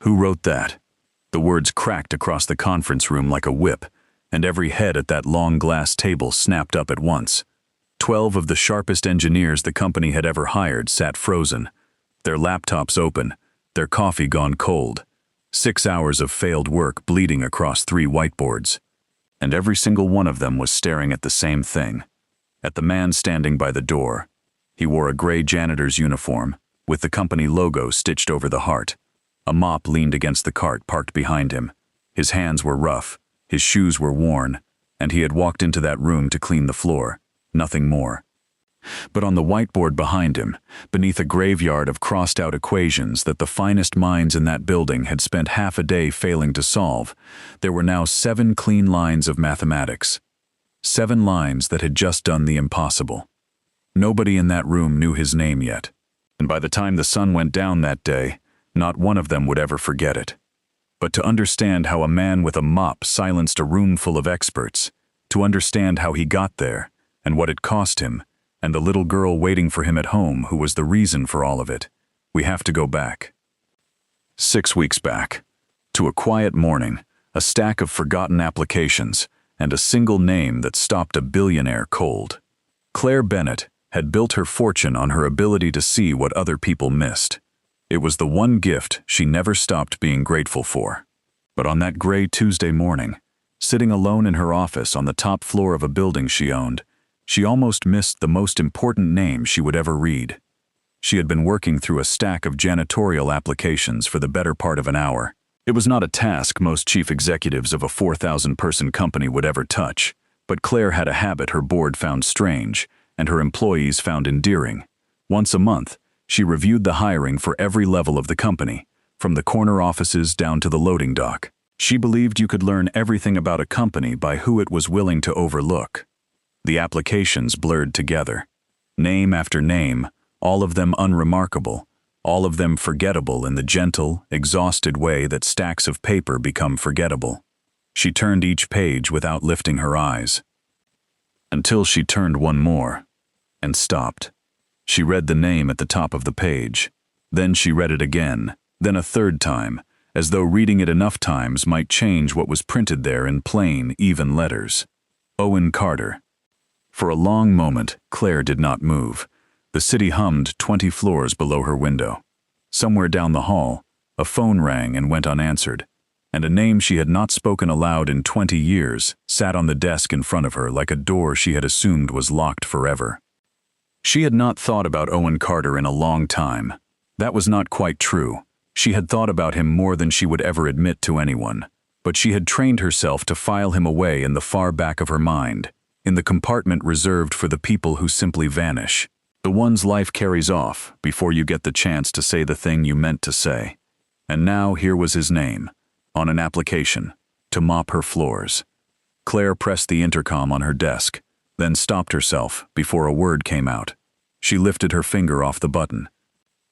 Who wrote that? The words cracked across the conference room like a whip, and every head at that long glass table snapped up at once. 12 of the sharpest engineers the company had ever hired sat frozen, their laptops open, their coffee gone cold. 6 hours of failed work bleeding across 3 whiteboards. And every single one of them was staring at the same thing. At the man standing by the door. He wore a gray janitor's uniform, with the company logo stitched over the heart. A mop leaned against the cart parked behind him. His hands were rough, his shoes were worn, and he had walked into that room to clean the floor, nothing more. But on the whiteboard behind him, beneath a graveyard of crossed-out equations that the finest minds in that building had spent half a day failing to solve, there were now 7 clean lines of mathematics. 7 lines that had just done the impossible. Nobody in that room knew his name yet, and by the time the sun went down that day, not one of them would ever forget it. But to understand how a man with a mop silenced a room full of experts, to understand how he got there, and what it cost him, and the little girl waiting for him at home who was the reason for all of it, we have to go back. 6 weeks back. To a quiet morning, a stack of forgotten applications, and a single name that stopped a billionaire cold. Claire Bennett had built her fortune on her ability to see what other people missed. It was the one gift she never stopped being grateful for. But on that gray Tuesday morning, sitting alone in her office on the top floor of a building she owned, she almost missed the most important name she would ever read. She had been working through a stack of janitorial applications for the better part of an hour. It was not a task most chief executives of a 4,000-person company would ever touch, but Claire had a habit her board found strange and her employees found endearing. Once a month, she reviewed the hiring for every level of the company, from the corner offices down to the loading dock. She believed you could learn everything about a company by who it was willing to overlook. The applications blurred together. Name after name, all of them unremarkable, all of them forgettable in the gentle, exhausted way that stacks of paper become forgettable. She turned each page without lifting her eyes. Until she turned one more, and stopped. She read the name at the top of the page. Then she read it again, then a third time, as though reading it enough times might change what was printed there in plain, even letters. Owen Carter. For a long moment, Claire did not move. The city hummed 20 floors below her window. Somewhere down the hall, a phone rang and went unanswered, and a name she had not spoken aloud in 20 years sat on the desk in front of her like a door she had assumed was locked forever. She had not thought about Owen Carter in a long time. That was not quite true. She had thought about him more than she would ever admit to anyone, but she had trained herself to file him away in the far back of her mind, in the compartment reserved for the people who simply vanish, the ones life carries off before you get the chance to say the thing you meant to say. And now here was his name, on an application, to mop her floors. Claire pressed the intercom on her desk, then stopped herself before a word came out. She lifted her finger off the button.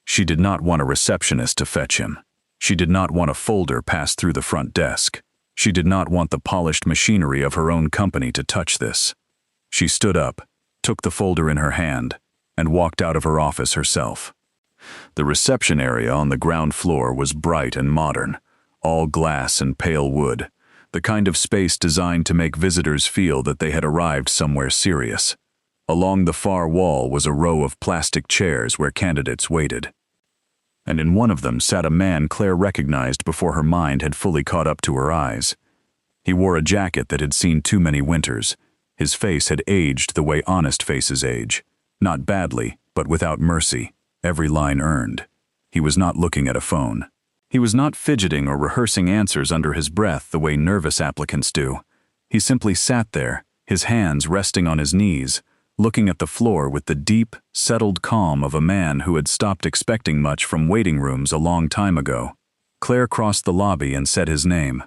She did not want a receptionist to fetch him. She did not want a folder passed through the front desk. She did not want the polished machinery of her own company to touch this. She stood up, took the folder in her hand, and walked out of her office herself. The reception area on the ground floor was bright and modern, all glass and pale wood, the kind of space designed to make visitors feel that they had arrived somewhere serious. Along the far wall was a row of plastic chairs where candidates waited. And in one of them sat a man Claire recognized before her mind had fully caught up to her eyes. He wore a jacket that had seen too many winters. His face had aged the way honest faces age. Not badly, but without mercy, every line earned. He was not looking at a phone. He was not fidgeting or rehearsing answers under his breath the way nervous applicants do. He simply sat there, his hands resting on his knees, looking at the floor with the deep, settled calm of a man who had stopped expecting much from waiting rooms a long time ago. Claire crossed the lobby and said his name.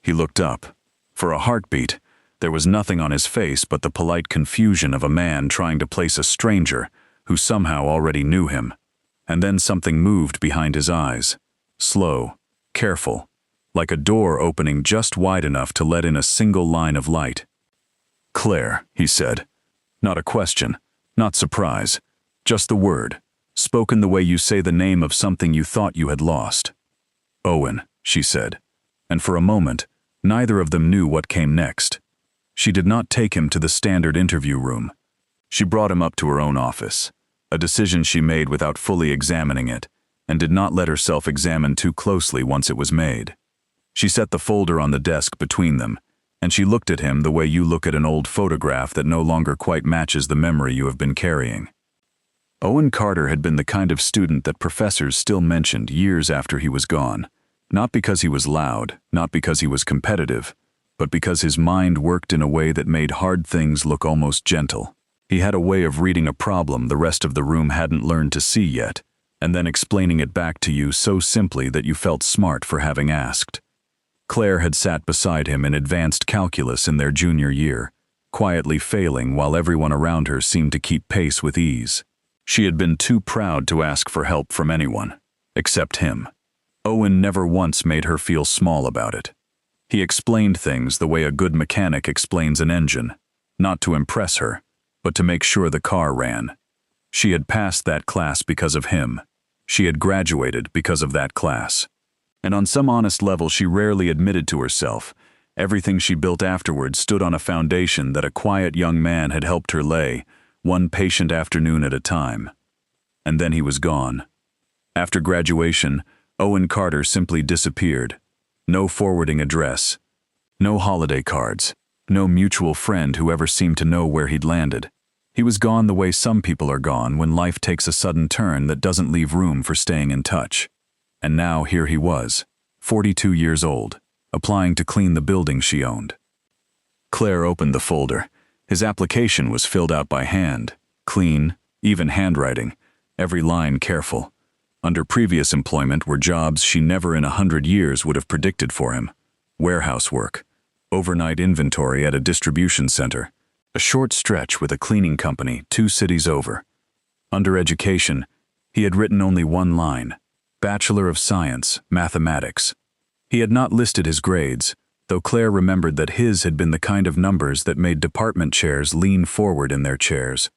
He looked up. For a heartbeat, there was nothing on his face but the polite confusion of a man trying to place a stranger who somehow already knew him. And then something moved behind his eyes. Slow, careful, like a door opening just wide enough to let in a single line of light. "Claire," he said. Not a question, not surprise, just the word, spoken the way you say the name of something you thought you had lost. Owen, she said. And for a moment, neither of them knew what came next. She did not take him to the standard interview room. She brought him up to her own office, a decision she made without fully examining it, and did not let herself examine too closely once it was made. She set the folder on the desk between them, and she looked at him the way you look at an old photograph that no longer quite matches the memory you have been carrying. Owen Carter had been the kind of student that professors still mentioned years after he was gone, not because he was loud, not because he was competitive, but because his mind worked in a way that made hard things look almost gentle. He had a way of reading a problem the rest of the room hadn't learned to see yet, and then explaining it back to you so simply that you felt smart for having asked. Claire had sat beside him in advanced calculus in their junior year, quietly failing while everyone around her seemed to keep pace with ease. She had been too proud to ask for help from anyone, except him. Owen never once made her feel small about it. He explained things the way a good mechanic explains an engine, not to impress her, but to make sure the car ran. She had passed that class because of him. She had graduated because of that class. And on some honest level she rarely admitted to herself, everything she built afterwards stood on a foundation that a quiet young man had helped her lay, one patient afternoon at a time. And then he was gone. After graduation, Owen Carter simply disappeared. No forwarding address. No holiday cards. No mutual friend who ever seemed to know where he'd landed. He was gone the way some people are gone when life takes a sudden turn that doesn't leave room for staying in touch. And now here he was, 42 years old, applying to clean the building she owned. Claire opened the folder. His application was filled out by hand, clean, even handwriting, every line careful. Under previous employment were jobs she never in 100 years would have predicted for him. Warehouse work, overnight inventory at a distribution center, a short stretch with a cleaning company 2 cities over. Under education, he had written only one line, Bachelor of Science, Mathematics. He had not listed his grades, though Claire remembered that his had been the kind of numbers that made department chairs lean forward in their chairs.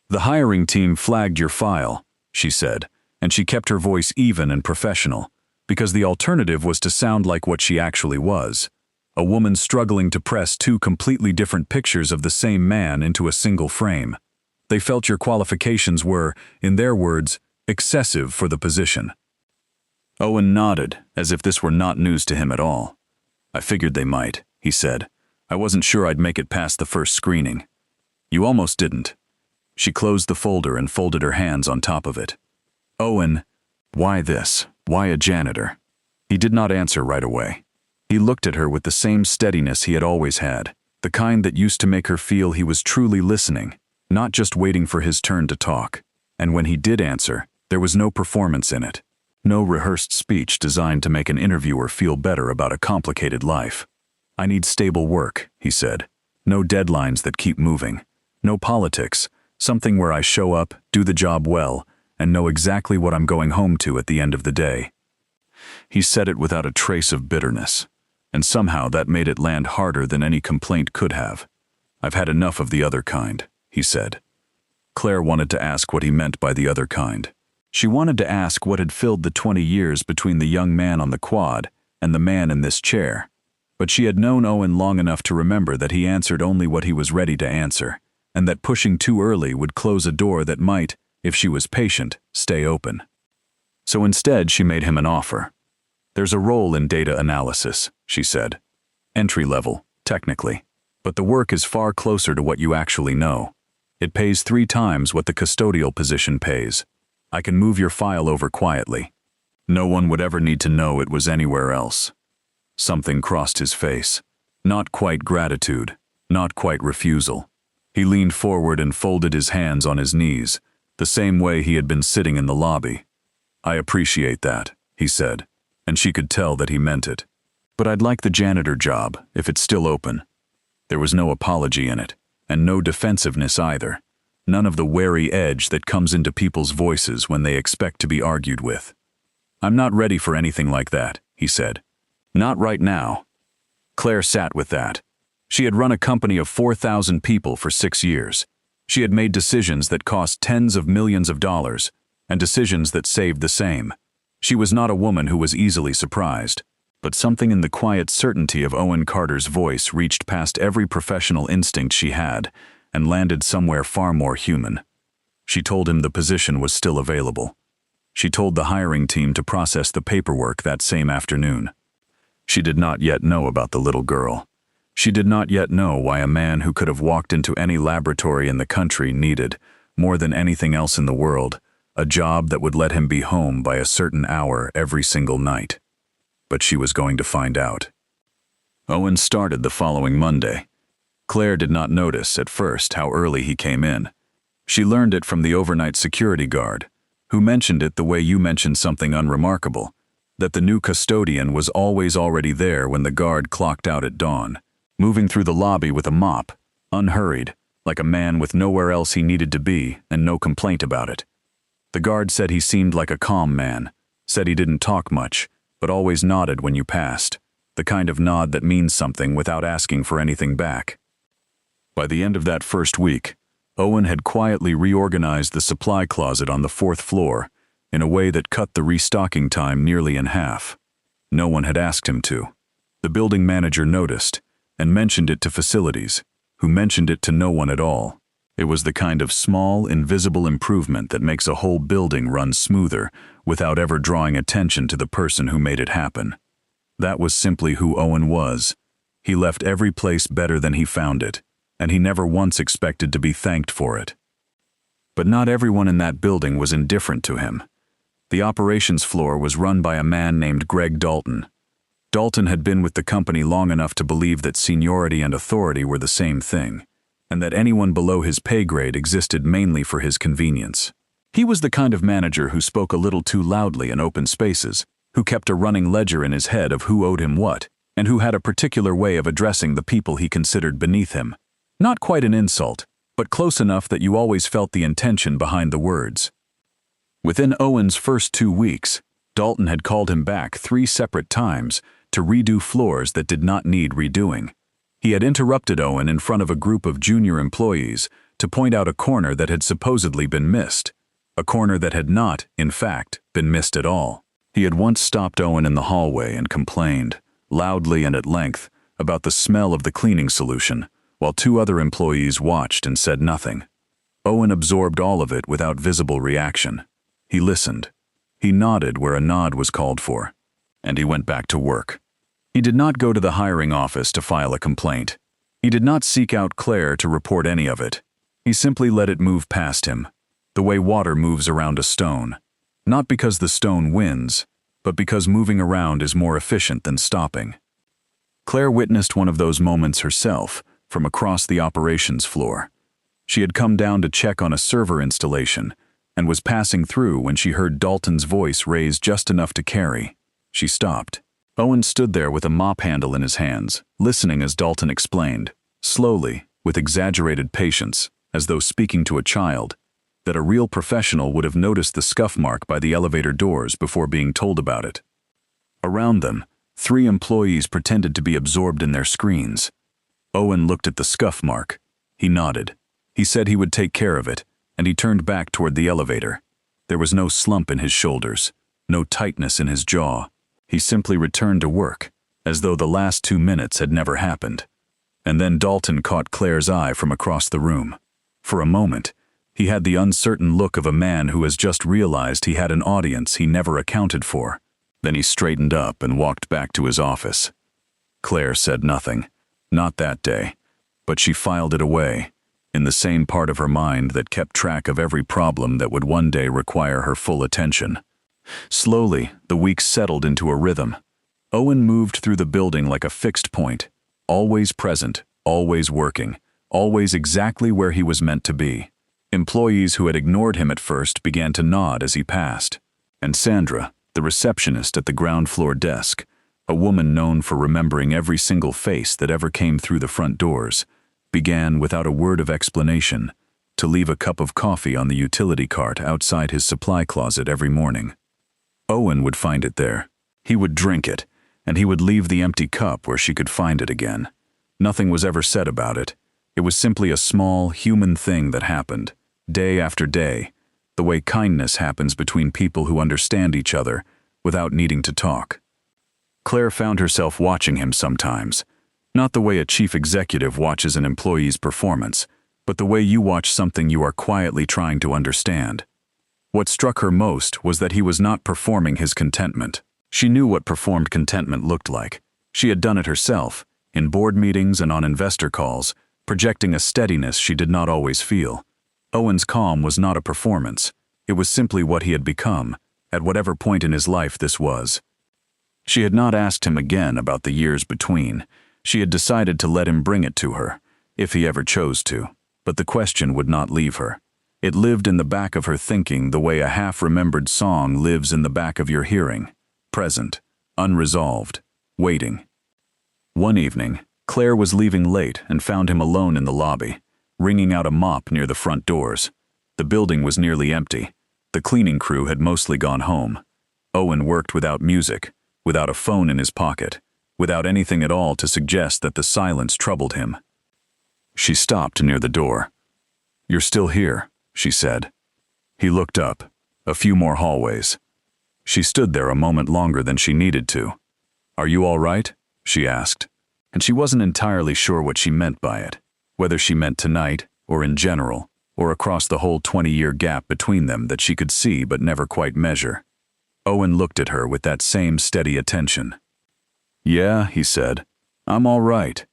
The hiring team flagged your file, she said, and she kept her voice even and professional, because the alternative was to sound like what she actually was, a woman struggling to press 2 completely different pictures of the same man into a single frame. They felt your qualifications were, in their words, excessive for the position. Owen nodded, as if this were not news to him at all. I figured they might, he said. I wasn't sure I'd make it past the first screening. You almost didn't. She closed the folder and folded her hands on top of it. Owen, why this? Why a janitor? He did not answer right away. He looked at her with the same steadiness he had always had, the kind that used to make her feel he was truly listening, not just waiting for his turn to talk. And when he did answer, there was no performance in it. No rehearsed speech designed to make an interviewer feel better about a complicated life. I need stable work, he said. No deadlines that keep moving. No politics. Something where I show up, do the job well, and know exactly what I'm going home to at the end of the day. He said it without a trace of bitterness, and somehow that made it land harder than any complaint could have. I've had enough of the other kind, he said. Claire wanted to ask what he meant by the other kind. She wanted to ask what had filled the 20 years between the young man on the quad and the man in this chair. But she had known Owen long enough to remember that he answered only what he was ready to answer, and that pushing too early would close a door that might, if she was patient, stay open. So instead she made him an offer. There's a role in data analysis, she said. Entry level, technically. But the work is far closer to what you actually know. It pays 3 times what the custodial position pays. I can move your file over quietly. No one would ever need to know it was anywhere else. Something crossed his face. Not quite gratitude, not quite refusal. He leaned forward and folded his hands on his knees, the same way he had been sitting in the lobby. I appreciate that, he said, and she could tell that he meant it. But I'd like the janitor job, if it's still open. There was no apology in it, and no defensiveness either. None of the wary edge that comes into people's voices when they expect to be argued with. I'm not ready for anything like that, he said. Not right now. Claire sat with that. She had run a company of 4,000 people for 6 years. She had made decisions that cost tens of millions of dollars, and decisions that saved the same. She was not a woman who was easily surprised, but something in the quiet certainty of Owen Carter's voice reached past every professional instinct she had and landed somewhere far more human. She told him the position was still available. She told the hiring team to process the paperwork that same afternoon. She did not yet know about the little girl. She did not yet know why a man who could have walked into any laboratory in the country needed, more than anything else in the world, a job that would let him be home by a certain hour every single night. But she was going to find out. Owen started the following Monday. Claire did not notice at first how early he came in. She learned it from the overnight security guard, who mentioned it the way you mentioned something unremarkable, that the new custodian was always already there when the guard clocked out at dawn, moving through the lobby with a mop, unhurried, like a man with nowhere else he needed to be and no complaint about it. The guard said he seemed like a calm man, said he didn't talk much, but always nodded when you passed, the kind of nod that means something without asking for anything back. By the end of that first week, Owen had quietly reorganized the supply closet on the 4th floor in a way that cut the restocking time nearly in half. No one had asked him to. The building manager noticed and mentioned it to facilities, who mentioned it to no one at all. It was the kind of small, invisible improvement that makes a whole building run smoother without ever drawing attention to the person who made it happen. That was simply who Owen was. He left every place better than he found it, and he never once expected to be thanked for it. But not everyone in that building was indifferent to him. The operations floor was run by a man named Greg Dalton. Dalton had been with the company long enough to believe that seniority and authority were the same thing, and that anyone below his pay grade existed mainly for his convenience. He was the kind of manager who spoke a little too loudly in open spaces, who kept a running ledger in his head of who owed him what, and who had a particular way of addressing the people he considered beneath him. Not quite an insult, but close enough that you always felt the intention behind the words. Within Owen's first 2 weeks, Dalton had called him back 3 separate times to redo floors that did not need redoing. He had interrupted Owen in front of a group of junior employees to point out a corner that had supposedly been missed, a corner that had not, in fact, been missed at all. He had once stopped Owen in the hallway and complained, loudly and at length, about the smell of the cleaning solution, while 2 other employees watched and said nothing. Owen absorbed all of it without visible reaction. He listened. He nodded where a nod was called for, and he went back to work. He did not go to the hiring office to file a complaint. He did not seek out Claire to report any of it. He simply let it move past him, the way water moves around a stone. Not because the stone wins, but because moving around is more efficient than stopping. Claire witnessed one of those moments herself, from across the operations floor. She had come down to check on a server installation and was passing through when she heard Dalton's voice raised just enough to carry. She stopped. Owen stood there with a mop handle in his hands, listening as Dalton explained, slowly, with exaggerated patience, as though speaking to a child, that a real professional would have noticed the scuff mark by the elevator doors before being told about it. Around them, 3 employees pretended to be absorbed in their screens. Owen looked at the scuff mark. He nodded. He said he would take care of it, and he turned back toward the elevator. There was no slump in his shoulders, no tightness in his jaw. He simply returned to work, as though the last 2 minutes had never happened. And then Dalton caught Claire's eye from across the room. For a moment, he had the uncertain look of a man who has just realized he had an audience he never accounted for. Then he straightened up and walked back to his office. Claire said nothing. Not that day, but she filed it away, in the same part of her mind that kept track of every problem that would one day require her full attention. Slowly, the weeks settled into a rhythm. Owen moved through the building like a fixed point, always present, always working, always exactly where he was meant to be. Employees who had ignored him at first began to nod as he passed, and Sandra, the receptionist at the ground floor desk, a woman known for remembering every single face that ever came through the front doors, began, without a word of explanation, to leave a cup of coffee on the utility cart outside his supply closet every morning. Owen would find it there. He would drink it, and he would leave the empty cup where she could find it again. Nothing was ever said about it. It was simply a small, human thing that happened, day after day, the way kindness happens between people who understand each other, without needing to talk. Claire found herself watching him sometimes, not the way a chief executive watches an employee's performance, but the way you watch something you are quietly trying to understand. What struck her most was that he was not performing his contentment. She knew what performed contentment looked like. She had done it herself, in board meetings and on investor calls, projecting a steadiness she did not always feel. Owen's calm was not a performance. It was simply what he had become, at whatever point in his life this was. She had not asked him again about the years between. She had decided to let him bring it to her, if he ever chose to. But the question would not leave her. It lived in the back of her thinking the way a half-remembered song lives in the back of your hearing. Present, unresolved, waiting. One evening, Claire was leaving late and found him alone in the lobby, wringing out a mop near the front doors. The building was nearly empty. The cleaning crew had mostly gone home. Owen worked without music, without a phone in his pocket, without anything at all to suggest that the silence troubled him. She stopped near the door. "You're still here," she said. He looked up. A few more hallways. She stood there a moment longer than she needed to. "Are you all right?" she asked. And she wasn't entirely sure what she meant by it, whether she meant tonight, or in general, or across the whole 20-year gap between them that she could see but never quite measure. Owen looked at her with that same steady attention. "Yeah," he said. "I'm all right."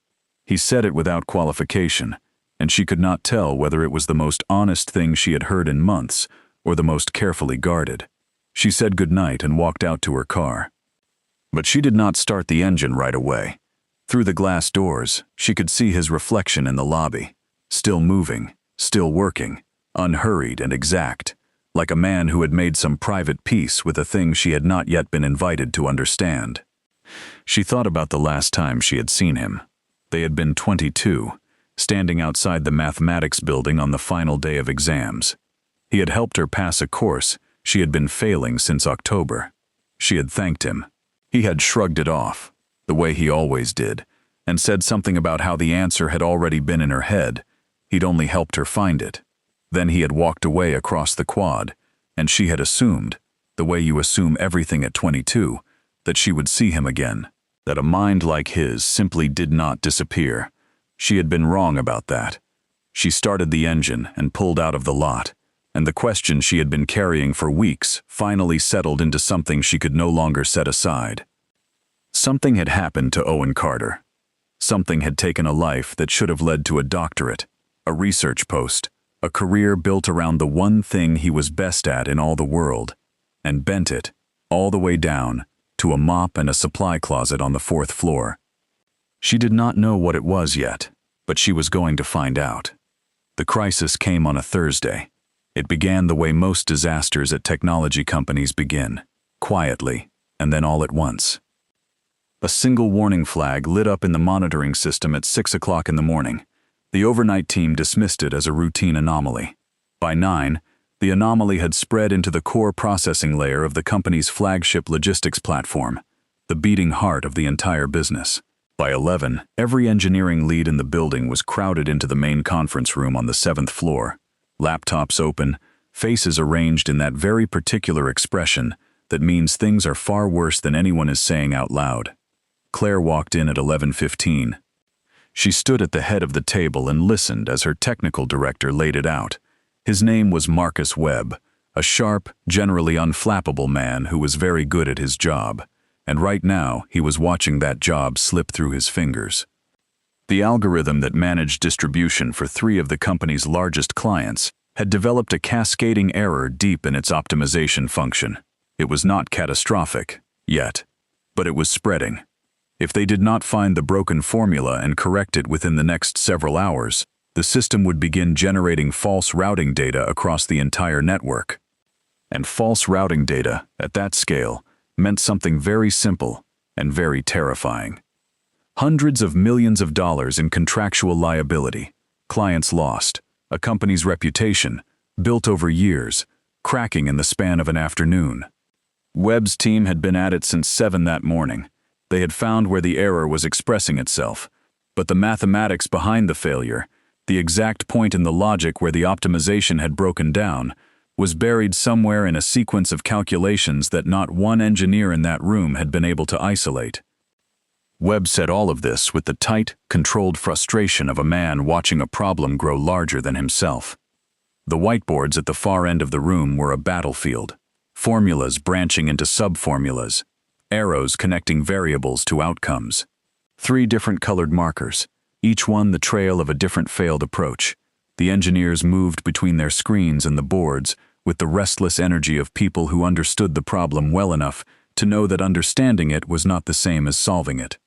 He said it without qualification, and she could not tell whether it was the most honest thing she had heard in months or the most carefully guarded. She said goodnight and walked out to her car. But she did not start the engine right away. Through the glass doors, she could see his reflection in the lobby, still moving, still working, unhurried and exact, like a man who had made some private peace with a thing she had not yet been invited to understand. She thought about the last time she had seen him. They had been 22, standing outside the mathematics building on the final day of exams. He had helped her pass a course she had been failing since October. She had thanked him. He had shrugged it off, the way he always did, and said something about how the answer had already been in her head. He'd only helped her find it. Then he had walked away across the quad, and she had assumed, the way you assume everything at 22, that she would see him again, that a mind like his simply did not disappear. She had been wrong about that. She started the engine and pulled out of the lot, and the question she had been carrying for weeks finally settled into something she could no longer set aside. Something had happened to Owen Carter. Something had taken a life that should have led to a doctorate, a research post, a career built around the one thing he was best at in all the world, and bent it, all the way down, to a mop and a supply closet on the 4th floor. She did not know what it was yet, but she was going to find out. The crisis came on a Thursday. It began the way most disasters at technology companies begin, quietly, and then all at once. A single warning flag lit up in the monitoring system at 6 o'clock in the morning. The overnight team dismissed it as a routine anomaly. By 9, the anomaly had spread into the core processing layer of the company's flagship logistics platform, the beating heart of the entire business. By 11, every engineering lead in the building was crowded into the main conference room on the 7th floor, laptops open, faces arranged in that very particular expression that means things are far worse than anyone is saying out loud. Claire walked in at 11:15. She stood at the head of the table and listened as her technical director laid it out. His name was Marcus Webb, a sharp, generally unflappable man who was very good at his job, and right now he was watching that job slip through his fingers. The algorithm that managed distribution for 3 of the company's largest clients had developed a cascading error deep in its optimization function. It was not catastrophic, yet, but it was spreading. If they did not find the broken formula and correct it within the next several hours, the system would begin generating false routing data across the entire network. And false routing data, at that scale, meant something very simple and very terrifying. Hundreds of millions of dollars in contractual liability, clients lost, a company's reputation, built over years, cracking in the span of an afternoon. Webb's team had been at it since 7 that morning. They had found where the error was expressing itself, but the mathematics behind the failure, the exact point in the logic where the optimization had broken down, was buried somewhere in a sequence of calculations that not one engineer in that room had been able to isolate. Webb said all of this with the tight, controlled frustration of a man watching a problem grow larger than himself. The whiteboards at the far end of the room were a battlefield, formulas branching into sub-formulas, arrows connecting variables to outcomes. 3 different colored markers, each one the trail of a different failed approach. The engineers moved between their screens and the boards with the restless energy of people who understood the problem well enough to know that understanding it was not the same as solving it.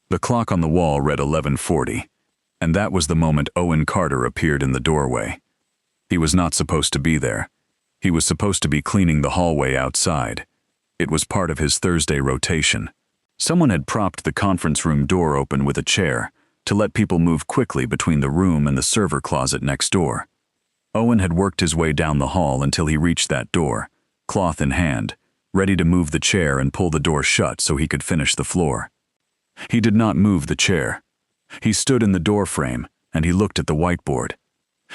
The clock on the wall read 11:40, and that was the moment Owen Carter appeared in the doorway. He was not supposed to be there. He was supposed to be cleaning the hallway outside. It was part of his Thursday rotation. Someone had propped the conference room door open with a chair to let people move quickly between the room and the server closet next door. Owen had worked his way down the hall until he reached that door, cloth in hand, ready to move the chair and pull the door shut so he could finish the floor. He did not move the chair. He stood in the doorframe and he looked at the whiteboard.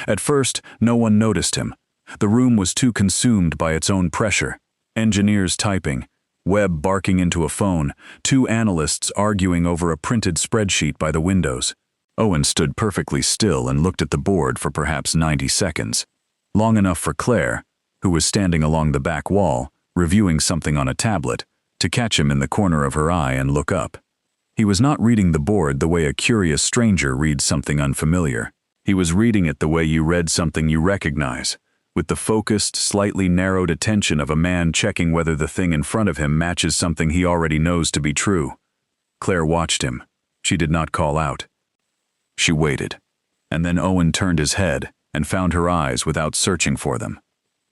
At first, no one noticed him. The room was too consumed by its own pressure. Engineers typing, Webb barking into a phone, 2 analysts arguing over a printed spreadsheet by the windows. Owen stood perfectly still and looked at the board for perhaps 90 seconds, long enough for Claire, who was standing along the back wall, reviewing something on a tablet, to catch him in the corner of her eye and look up. He was not reading the board the way a curious stranger reads something unfamiliar. He was reading it the way you read something you recognize, with the focused, slightly narrowed attention of a man checking whether the thing in front of him matches something he already knows to be true. Claire watched him. She did not call out. She waited, and then Owen turned his head and found her eyes without searching for them.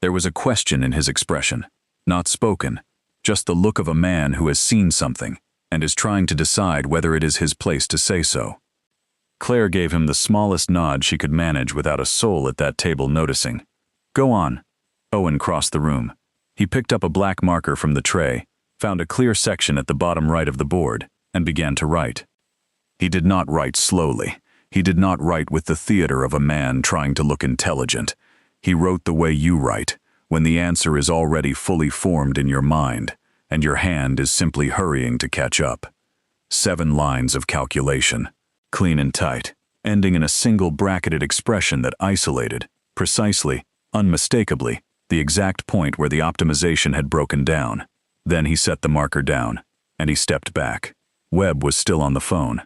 There was a question in his expression, not spoken, just the look of a man who has seen something and is trying to decide whether it is his place to say so. Claire gave him the smallest nod she could manage without a soul at that table noticing. "Go on." Owen crossed the room. He picked up a black marker from the tray, found a clear section at the bottom right of the board, and began to write. He did not write slowly. He did not write with the theater of a man trying to look intelligent. He wrote the way you write, when the answer is already fully formed in your mind, and your hand is simply hurrying to catch up. 7 lines of calculation, clean and tight, ending in a single bracketed expression that isolated, precisely, unmistakably, the exact point where the optimization had broken down. Then he set the marker down, and he stepped back. Webb was still on the phone.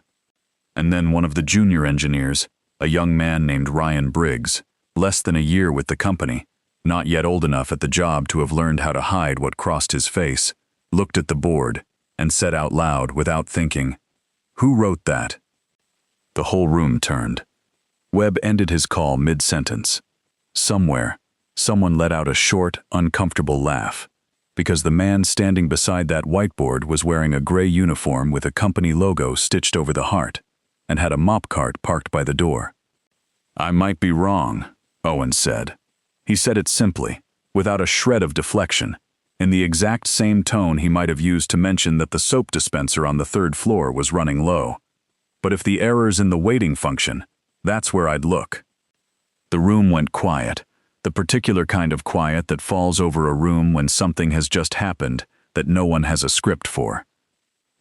And then one of the junior engineers, a young man named Ryan Briggs, less than a year with the company, not yet old enough at the job to have learned how to hide what crossed his face, looked at the board and said out loud without thinking, "Who wrote that?" The whole room turned. Webb ended his call mid-sentence. Somewhere, someone let out a short, uncomfortable laugh, because the man standing beside that whiteboard was wearing a gray uniform with a company logo stitched over the heart, and had a mop cart parked by the door. "I might be wrong," Owen said. He said it simply, without a shred of deflection, in the exact same tone he might have used to mention that the soap dispenser on the 3rd floor was running low. "But if the error's in the waiting function, that's where I'd look." The room went quiet, the particular kind of quiet that falls over a room when something has just happened that no one has a script for.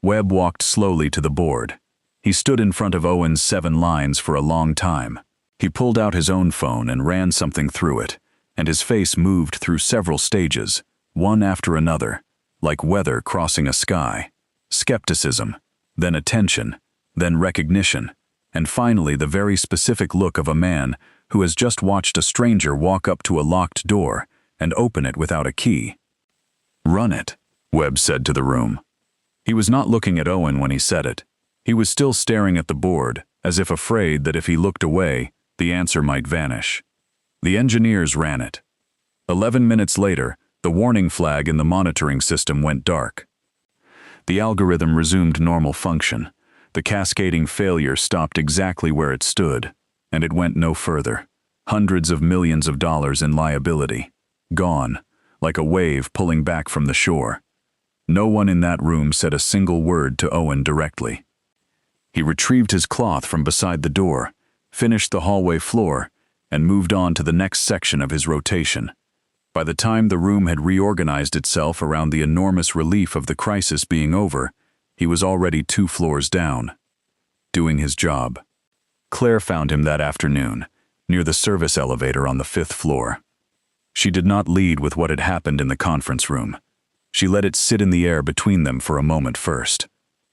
Webb walked slowly to the board. He stood in front of Owen's 7 lines for a long time. He pulled out his own phone and ran something through it, and his face moved through several stages, one after another, like weather crossing a sky. Skepticism, then attention, then recognition, and finally the very specific look of a man who has just watched a stranger walk up to a locked door and open it without a key. "Run it," Webb said to the room. He was not looking at Owen when he said it. He was still staring at the board, as if afraid that if he looked away, the answer might vanish. The engineers ran it. 11 minutes later, the warning flag in the monitoring system went dark. The algorithm resumed normal function. The cascading failure stopped exactly where it stood, and it went no further. Hundreds of millions of dollars in liability. Gone, like a wave pulling back from the shore. No one in that room said a single word to Owen directly. He retrieved his cloth from beside the door, finished the hallway floor, and moved on to the next section of his rotation. By the time the room had reorganized itself around the enormous relief of the crisis being over, he was already 2 floors down, doing his job. Claire found him that afternoon, near the service elevator on the 5th floor. She did not lead with what had happened in the conference room. She let it sit in the air between them for a moment first,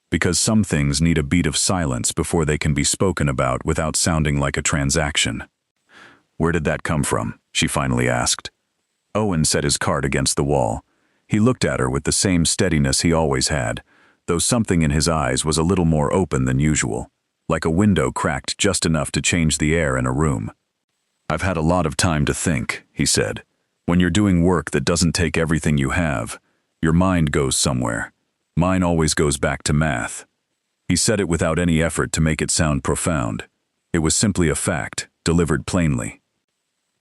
because some things need a beat of silence before they can be spoken about without sounding like a transaction. "Where did that come from?" she finally asked. Owen set his card against the wall. He looked at her with the same steadiness he always had, though something in his eyes was a little more open than usual, like a window cracked just enough to change the air in a room. "I've had a lot of time to think," he said. "When you're doing work that doesn't take everything you have, your mind goes somewhere. Mine always goes back to math." He said it without any effort to make it sound profound. It was simply a fact, delivered plainly.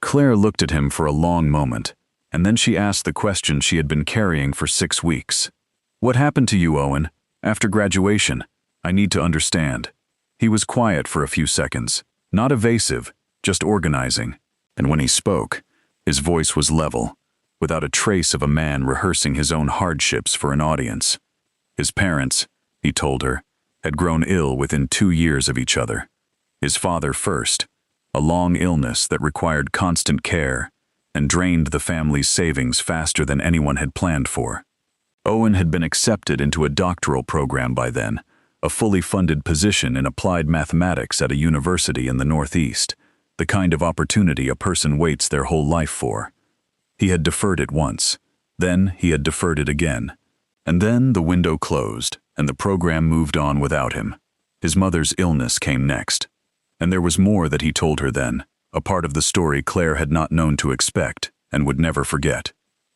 Claire looked at him for a long moment, and then she asked the question she had been carrying for 6 weeks. "What happened to you, Owen? After graduation? I need to understand." He was quiet for a few seconds, not evasive, just organizing, and when he spoke, his voice was level, without a trace of a man rehearsing his own hardships for an audience. His parents, he told her, had grown ill within 2 years of each other. His father first, a long illness that required constant care and drained the family's savings faster than anyone had planned for. Owen had been accepted into a doctoral program by then, a fully funded position in applied mathematics at a university in the Northeast, the kind of opportunity a person waits their whole life for. He had deferred it once, then he had deferred it again, and then the window closed and the program moved on without him. His mother's illness came next, and there was more that he told her then, a part of the story Claire had not known to expect and would never forget.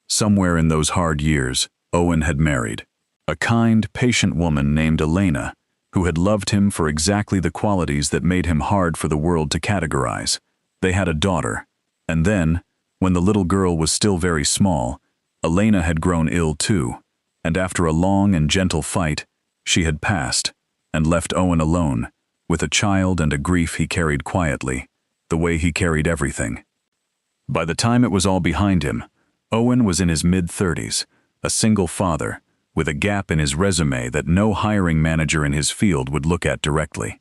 Somewhere in those hard years, Owen had married a kind, patient woman named Elena, who had loved him for exactly the qualities that made him hard for the world to categorize. They had a daughter, and then, when the little girl was still very small, Elena had grown ill too, and after a long and gentle fight, she had passed and left Owen alone, with a child and a grief he carried quietly, the way he carried everything. By the time it was all behind him, Owen was in his mid-30s, a single father, with a gap in his resume that no hiring manager in his field would look at directly.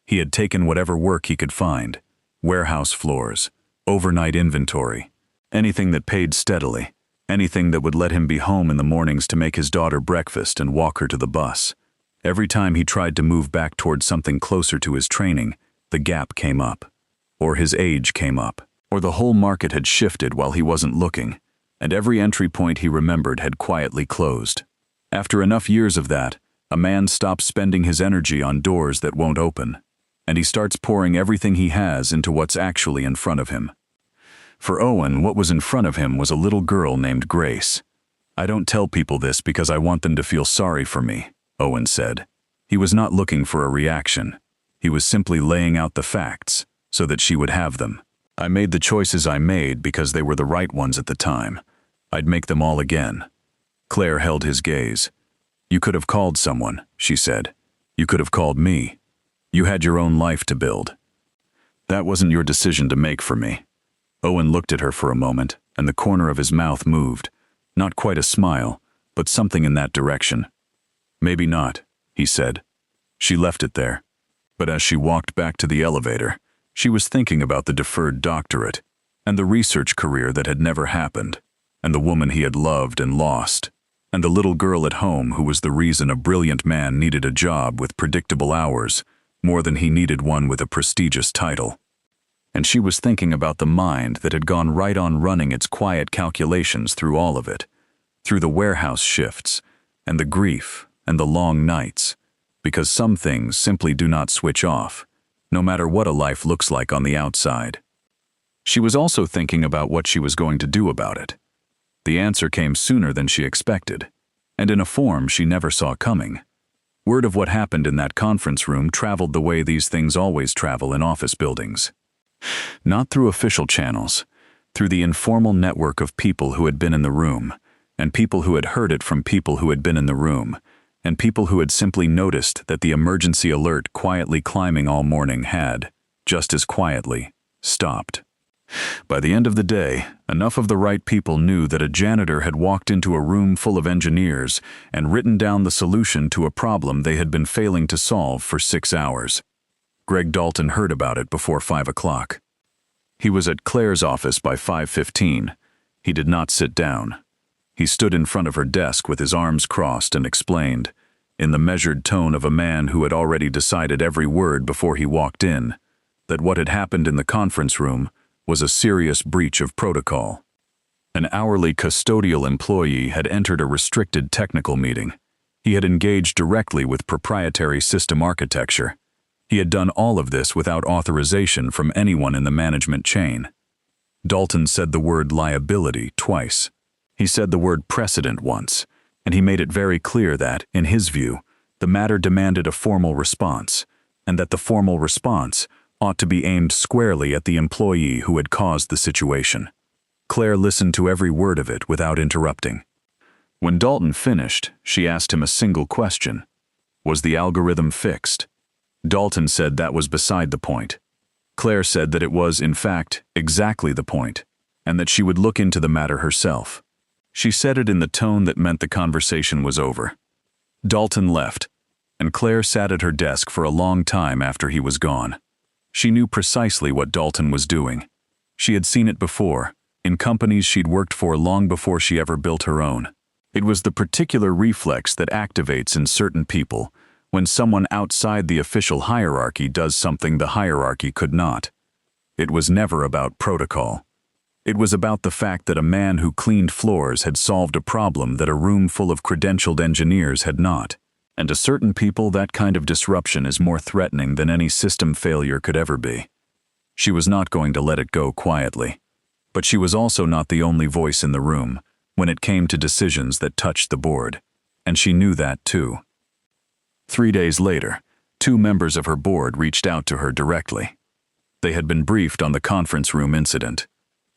He had taken whatever work he could find, warehouse floors, overnight inventory, anything that paid steadily, anything that would let him be home in the mornings to make his daughter breakfast and walk her to the bus. Every time he tried to move back towards something closer to his training, the gap came up, or his age came up, or the whole market had shifted while he wasn't looking, and every entry point he remembered had quietly closed. After enough years of that, a man stops spending his energy on doors that won't open, and he starts pouring everything he has into what's actually in front of him. For Owen, what was in front of him was a little girl named Grace. "I don't tell people this because I want them to feel sorry for me," Owen said. He was not looking for a reaction. He was simply laying out the facts so that she would have them. "I made the choices I made because they were the right ones at the time. I'd make them all again." Claire held his gaze. "You could have called someone," she said. "You could have called me. You had your own life to build. That wasn't your decision to make for me." Owen looked at her for a moment, and the corner of his mouth moved. Not quite a smile, but something in that direction. "Maybe not," he said. She left it there. But as she walked back to the elevator, she was thinking about the deferred doctorate, and the research career that had never happened, and the woman he had loved and lost, and the little girl at home who was the reason a brilliant man needed a job with predictable hours more than he needed one with a prestigious title. And she was thinking about the mind that had gone right on running its quiet calculations through all of it, through the warehouse shifts, and the grief, and the long nights, because some things simply do not switch off, no matter what a life looks like on the outside. She was also thinking about what she was going to do about it. The answer came sooner than she expected, and in a form she never saw coming. Word of what happened in that conference room traveled the way these things always travel in office buildings. Not through official channels, through the informal network of people who had been in the room, and people who had heard it from people who had been in the room, and people who had simply noticed that the emergency alert quietly climbing all morning had, just as quietly, stopped. By the end of the day, enough of the right people knew that a janitor had walked into a room full of engineers and written down the solution to a problem they had been failing to solve for 6 hours. Greg Dalton heard about it before 5 o'clock. He was at Claire's office by 5:15. He did not sit down. He stood in front of her desk with his arms crossed and explained, in the measured tone of a man who had already decided every word before he walked in, that what had happened in the conference room was a serious breach of protocol. An hourly custodial employee had entered a restricted technical meeting. He had engaged directly with proprietary system architecture. He had done all of this without authorization from anyone in the management chain. Dalton said the word liability twice. He said the word precedent once, and he made it very clear that, in his view, the matter demanded a formal response, and that the formal response ought to be aimed squarely at the employee who had caused the situation. Claire listened to every word of it without interrupting. When Dalton finished, she asked him a single question. Was the algorithm fixed? Dalton said that was beside the point. Claire said that it was, in fact, exactly the point, and that she would look into the matter herself. She said it in the tone that meant the conversation was over. Dalton left, and Claire sat at her desk for a long time after he was gone. She knew precisely what Dalton was doing. She had seen it before, in companies she'd worked for long before she ever built her own. It was the particular reflex that activates in certain people when someone outside the official hierarchy does something the hierarchy could not. It was never about protocol. It was about the fact that a man who cleaned floors had solved a problem that a room full of credentialed engineers had not. And to certain people, that kind of disruption is more threatening than any system failure could ever be. She was not going to let it go quietly. But she was also not the only voice in the room when it came to decisions that touched the board, and she knew that too. 3 days later, 2 members of her board reached out to her directly. They had been briefed on the conference room incident.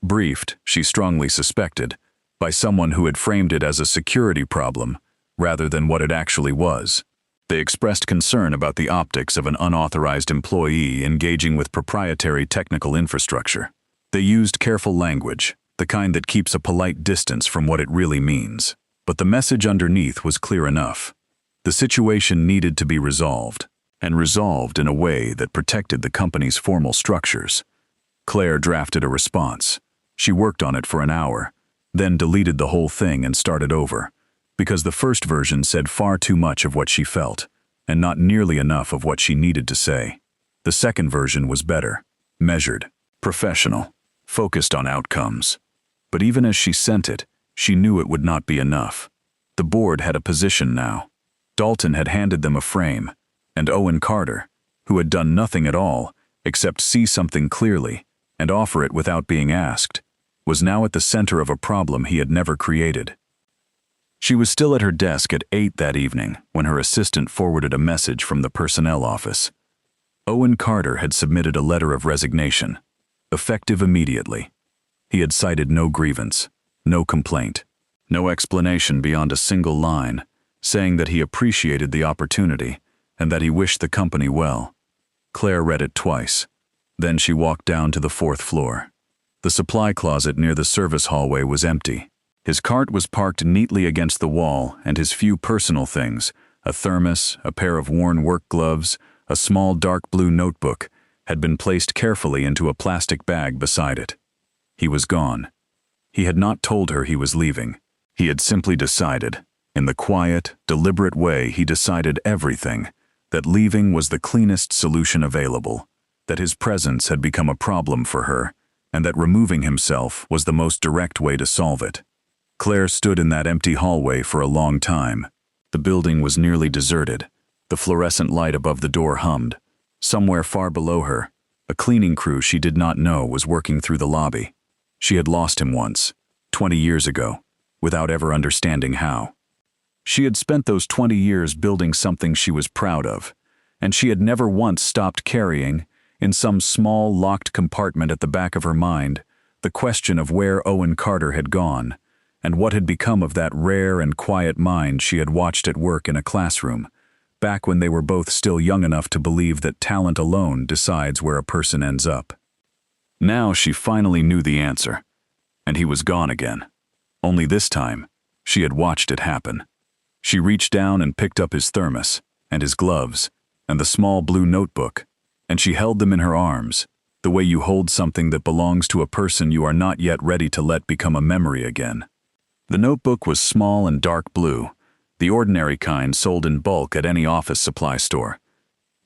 Briefed, she strongly suspected, by someone who had framed it as a security problem rather than what it actually was. They expressed concern about the optics of an unauthorized employee engaging with proprietary technical infrastructure. They used careful language, the kind that keeps a polite distance from what it really means. But the message underneath was clear enough. The situation needed to be resolved, and resolved in a way that protected the company's formal structures. Claire drafted a response. She worked on it for an hour, then deleted the whole thing and started over, because the first version said far too much of what she felt, and not nearly enough of what she needed to say. The second version was better, measured, professional, focused on outcomes. But even as she sent it, she knew it would not be enough. The board had a position now. Dalton had handed them a frame, and Owen Carter, who had done nothing at all except see something clearly and offer it without being asked, was now at the center of a problem he had never created. She was still at her desk at 8 that evening when her assistant forwarded a message from the personnel office. Owen Carter had submitted a letter of resignation, effective immediately. He had cited no grievance, no complaint, no explanation beyond a single line, saying that he appreciated the opportunity and that he wished the company well. Claire read it twice. Then she walked down to the 4th floor. The supply closet near the service hallway was empty. His cart was parked neatly against the wall, and his few personal things, a thermos, a pair of worn work gloves, a small dark blue notebook, had been placed carefully into a plastic bag beside it. He was gone. He had not told her he was leaving. He had simply decided, in the quiet, deliberate way he decided everything, that leaving was the cleanest solution available, that his presence had become a problem for her, and that removing himself was the most direct way to solve it. Claire stood in that empty hallway for a long time. The building was nearly deserted. The fluorescent light above the door hummed. Somewhere far below her, a cleaning crew she did not know was working through the lobby. She had lost him once, 20 years ago, without ever understanding how. She had spent those 20 years building something she was proud of, and she had never once stopped carrying, in some small locked compartment at the back of her mind, the question of where Owen Carter had gone, and what had become of that rare and quiet mind she had watched at work in a classroom, back when they were both still young enough to believe that talent alone decides where a person ends up. Now she finally knew the answer. And he was gone again. Only this time, she had watched it happen. She reached down and picked up his thermos, and his gloves, and the small blue notebook, and she held them in her arms, the way you hold something that belongs to a person you are not yet ready to let become a memory again. The notebook was small and dark blue, the ordinary kind sold in bulk at any office supply store.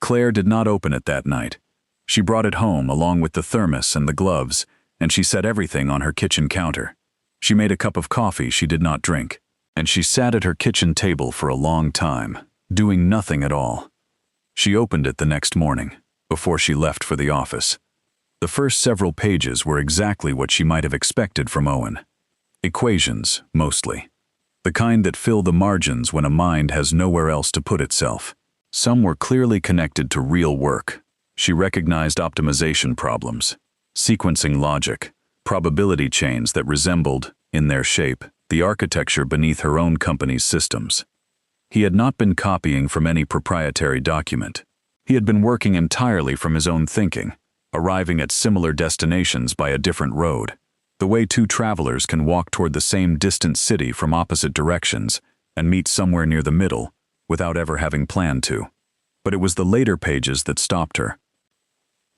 Claire did not open it that night. She brought it home along with the thermos and the gloves, and she set everything on her kitchen counter. She made a cup of coffee she did not drink, and she sat at her kitchen table for a long time, doing nothing at all. She opened it the next morning, before she left for the office. The first several pages were exactly what she might have expected from Owen. Equations, mostly. The kind that fill the margins when a mind has nowhere else to put itself. Some were clearly connected to real work. She recognized optimization problems, sequencing logic, probability chains that resembled, in their shape, the architecture beneath her own company's systems. He had not been copying from any proprietary document. He had been working entirely from his own thinking, arriving at similar destinations by a different road, the way two travelers can walk toward the same distant city from opposite directions and meet somewhere near the middle without ever having planned to. But it was the later pages that stopped her.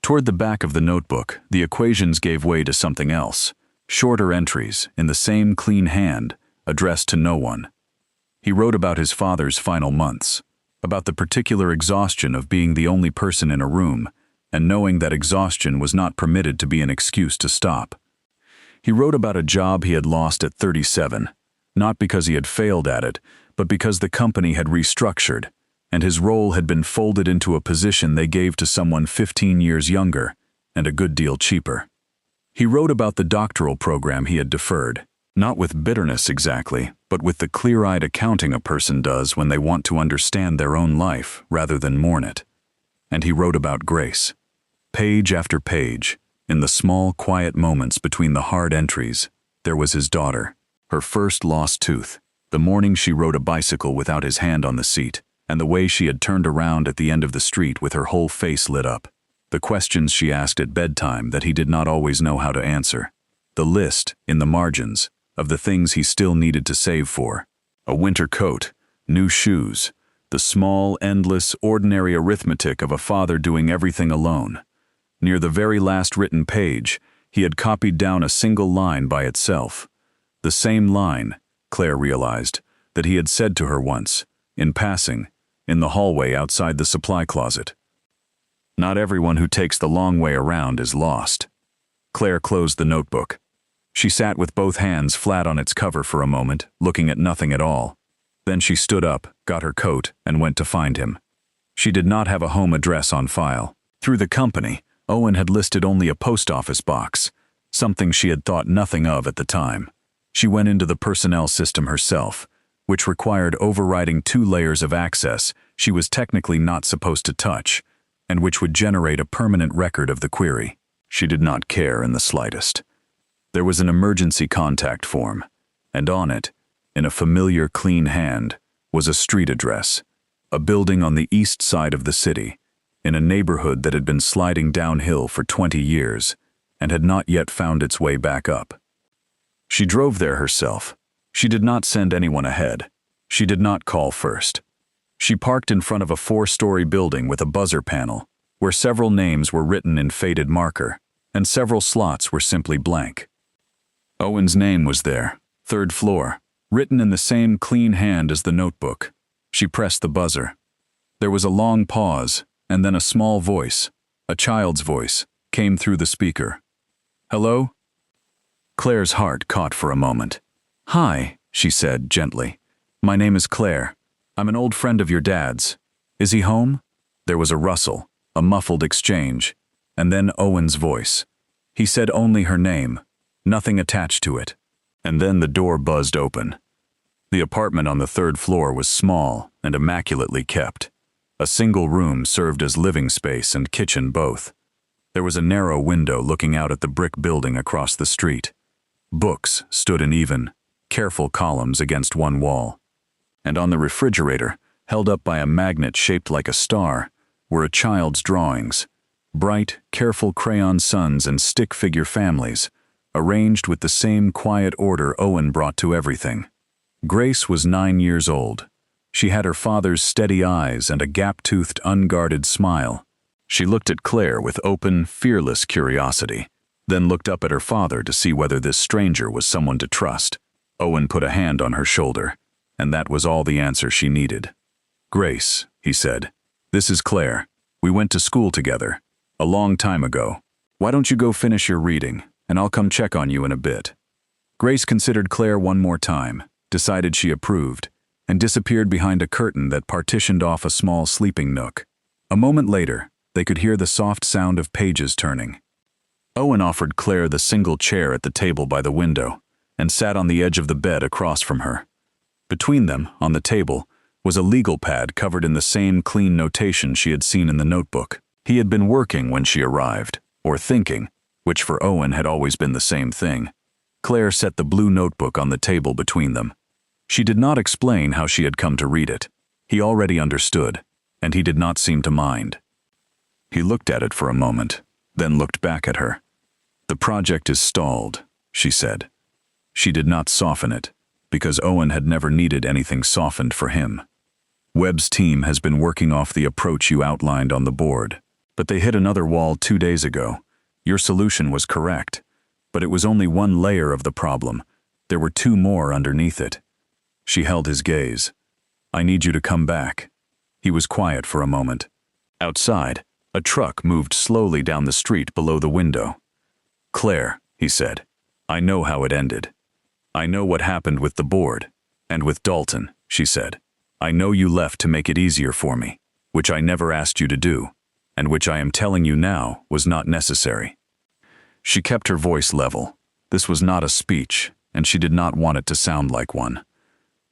Toward the back of the notebook, the equations gave way to something else, shorter entries in the same clean hand, addressed to no one. He wrote about his father's final months, about the particular exhaustion of being the only person in a room, and knowing that exhaustion was not permitted to be an excuse to stop. He wrote about a job he had lost at 37, not because he had failed at it, but because the company had restructured, and his role had been folded into a position they gave to someone 15 years younger and a good deal cheaper. He wrote about the doctoral program he had deferred, not with bitterness exactly, but with the clear-eyed accounting a person does when they want to understand their own life rather than mourn it. And he wrote about Grace. Page after page, in the small, quiet moments between the hard entries, there was his daughter, her first lost tooth, the morning she rode a bicycle without his hand on the seat, and the way she had turned around at the end of the street with her whole face lit up, the questions she asked at bedtime that he did not always know how to answer, the list, in the margins, of the things he still needed to save for, a winter coat, new shoes, the small, endless, ordinary arithmetic of a father doing everything alone. Near the very last written page, he had copied down a single line by itself. The same line, Claire realized, that he had said to her once, in passing, in the hallway outside the supply closet. Not everyone who takes the long way around is lost. Claire closed the notebook. She sat with both hands flat on its cover for a moment, looking at nothing at all. Then she stood up, got her coat, and went to find him. She did not have a home address on file. Through the company, Owen had listed only a post office box, something she had thought nothing of at the time. She went into the personnel system herself, which required overriding 2 layers of access she was technically not supposed to touch, and which would generate a permanent record of the query. She did not care in the slightest. There was an emergency contact form, and on it, in a familiar clean hand, was a street address, a building on the east side of the city, in a neighborhood that had been sliding downhill for 20 years and had not yet found its way back up. She drove there herself. She did not send anyone ahead. She did not call first. She parked in front of a 4-story building with a buzzer panel, where several names were written in faded marker, and several slots were simply blank. Owen's name was there, 3rd floor, written in the same clean hand as the notebook. She pressed the buzzer. There was a long pause, and then a small voice, a child's voice, came through the speaker. "Hello?" Claire's heart caught for a moment. "Hi," she said gently. "My name is Claire. I'm an old friend of your dad's. Is he home?" There was a rustle, a muffled exchange, and then Owen's voice. He said only her name, nothing attached to it, and then the door buzzed open. The apartment on the 3rd floor was small and immaculately kept. A single room served as living space and kitchen both. There was a narrow window looking out at the brick building across the street. Books stood in even, careful columns against one wall. And on the refrigerator, held up by a magnet shaped like a star, were a child's drawings, Bright, careful crayon suns and stick figure families, arranged with the same quiet order Owen brought to everything. Grace was 9 years old. She had her father's steady eyes and a gap-toothed, unguarded smile. She looked at Claire with open, fearless curiosity, then looked up at her father to see whether this stranger was someone to trust. Owen put a hand on her shoulder, and that was all the answer she needed. "Grace," he said, "this is Claire. We went to school together, a long time ago. Why don't you go finish your reading, and I'll come check on you in a bit." Grace considered Claire one more time, decided she approved, and disappeared behind a curtain that partitioned off a small sleeping nook. A moment later, they could hear the soft sound of pages turning. Owen offered Claire the single chair at the table by the window, and sat on the edge of the bed across from her. Between them, on the table, was a legal pad covered in the same clean notation she had seen in the notebook. He had been working when she arrived, or thinking, which for Owen had always been the same thing. Claire set the blue notebook on the table between them. She did not explain how she had come to read it. He already understood, and he did not seem to mind. He looked at it for a moment, then looked back at her. "The project is stalled," she said. She did not soften it, because Owen had never needed anything softened for him. "Webb's team has been working off the approach you outlined on the board, but they hit another wall 2 days ago. Your solution was correct, but it was only one layer of the problem. There were 2 more underneath it." She held his gaze. "I need you to come back." He was quiet for a moment. Outside, a truck moved slowly down the street below the window. "Claire," he said, "I know how it ended. I know what happened with the board, and with Dalton," she said. "I know you left to make it easier for me, which I never asked you to do, and which I am telling you now was not necessary." She kept her voice level. This was not a speech, and she did not want it to sound like one.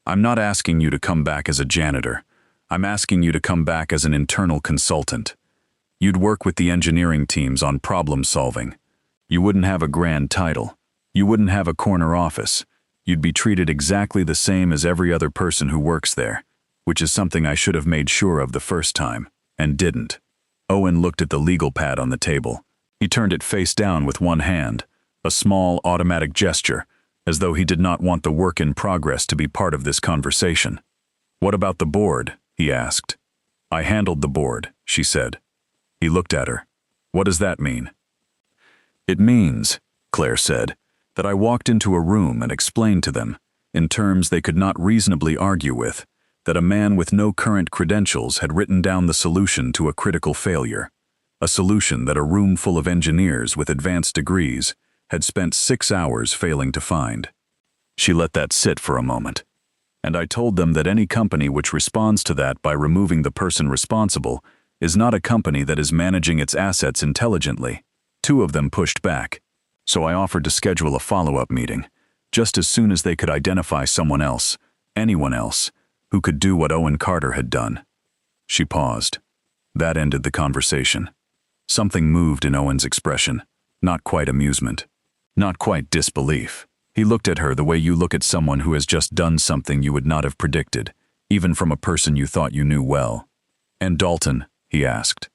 "I'm not asking you to come back as a janitor. I'm asking you to come back as an internal consultant. You'd work with the engineering teams on problem solving. You wouldn't have a grand title. You wouldn't have a corner office. You'd be treated exactly the same as every other person who works there, which is something I should have made sure of the first time, and didn't." Owen looked at the legal pad on the table. He turned it face down with one hand, a small automatic gesture, as though he did not want the work in progress to be part of this conversation. "What about the board?" he asked. "I handled the board," she said. He looked at her. "What does that mean?" "It means," Claire said, "that I walked into a room and explained to them, in terms they could not reasonably argue with, that a man with no current credentials had written down the solution to a critical failure, a solution that a room full of engineers with advanced degrees had spent 6 hours failing to find." She let that sit for a moment. "And I told them that any company which responds to that by removing the person responsible is not a company that is managing its assets intelligently." 2 of them pushed back, so I offered to schedule a follow-up meeting, just as soon as they could identify someone else, anyone else, who could do what Owen Carter had done. She paused. That ended the conversation. Something moved in Owen's expression, not quite amusement, not quite disbelief. He looked at her the way you look at someone who has just done something you would not have predicted, even from a person you thought you knew well. "And Dalton?" he asked.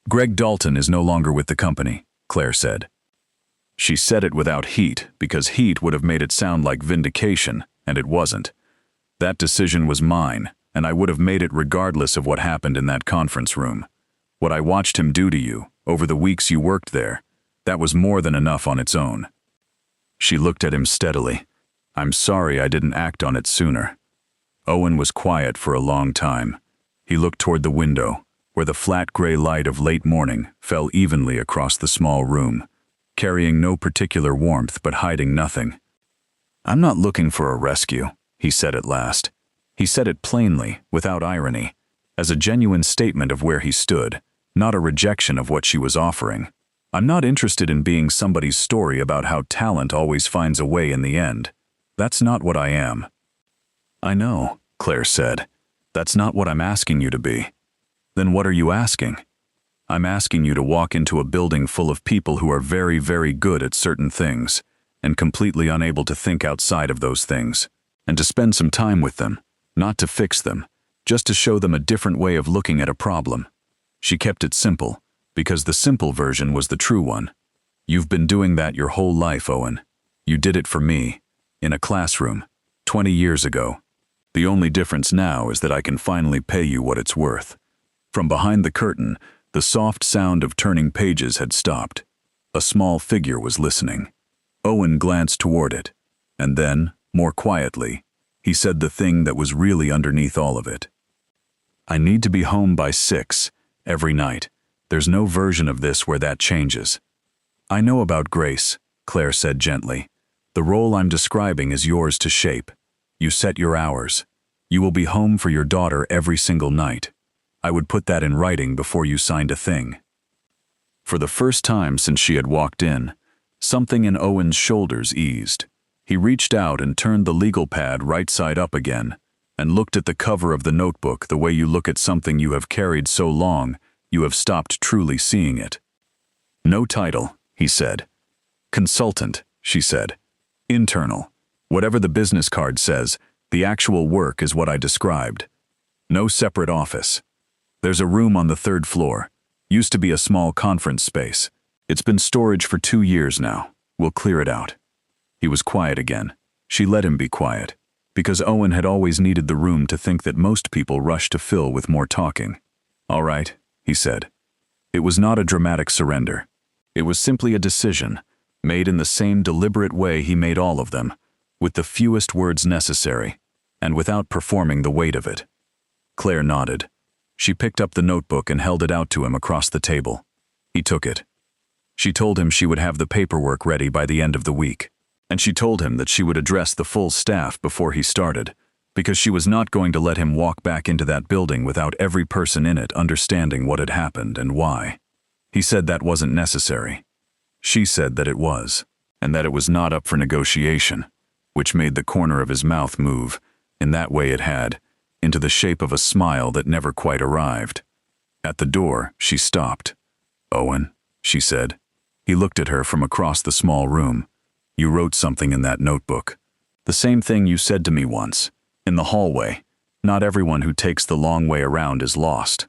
"Greg Dalton is no longer with the company," Claire said. She said it without heat, because heat would have made it sound like vindication, and it wasn't. "That decision was mine, and I would have made it regardless of what happened in that conference room. What I watched him do to you, over the weeks you worked there, that was more than enough on its own." She looked at him steadily. "I'm sorry I didn't act on it sooner." Owen was quiet for a long time. He looked toward the window, where the flat gray light of late morning fell evenly across the small room, carrying no particular warmth but hiding nothing. "I'm not looking for a rescue," he said at last. He said it plainly, without irony, as a genuine statement of where he stood, not a rejection of what she was offering. "I'm not interested in being somebody's story about how talent always finds a way in the end. That's not what I am." "I know," Claire said. "That's not what I'm asking you to be." "Then what are you asking?" "I'm asking you to walk into a building full of people who are very, very good at certain things, and completely unable to think outside of those things, and to spend some time with them, not to fix them, just to show them a different way of looking at a problem." She kept it simple, because the simple version was the true one. You've been doing that your whole life, Owen. You did it for me, in a classroom, 20 years ago. The only difference now is that I can finally pay you what it's worth. From behind the curtain, the soft sound of turning pages had stopped. A small figure was listening. Owen glanced toward it, and then, more quietly, he said the thing that was really underneath all of it. I need to be home by 6, every night. There's no version of this where that changes. I know about Grace, Claire said gently. The role I'm describing is yours to shape. You set your hours. You will be home for your daughter every single night. I would put that in writing before you signed a thing. For the first time since she had walked in, something in Owen's shoulders eased. He reached out and turned the legal pad right side up again, and looked at the cover of the notebook the way you look at something you have carried so long you have stopped truly seeing it. No title, he said. Consultant, she said. Internal. Whatever the business card says, the actual work is what I described. No separate office. There's a room on the 3rd floor. Used to be a small conference space. It's been storage for 2 years now. We'll clear it out. He was quiet again. She let him be quiet, because Owen had always needed the room to think that most people rush to fill with more talking. All right, he said. It was not a dramatic surrender. It was simply a decision, made in the same deliberate way he made all of them, with the fewest words necessary, and without performing the weight of it. Claire nodded. She picked up the notebook and held it out to him across the table. He took it. She told him she would have the paperwork ready by the end of the week, and she told him that she would address the full staff before he started, because she was not going to let him walk back into that building without every person in it understanding what had happened and why. He said that wasn't necessary. She said that it was, and that it was not up for negotiation, which made the corner of his mouth move, in that way it had, into the shape of a smile that never quite arrived. At the door, she stopped. Owen, she said. He looked at her from across the small room. You wrote something in that notebook. The same thing you said to me once, in the hallway. Not everyone who takes the long way around is lost.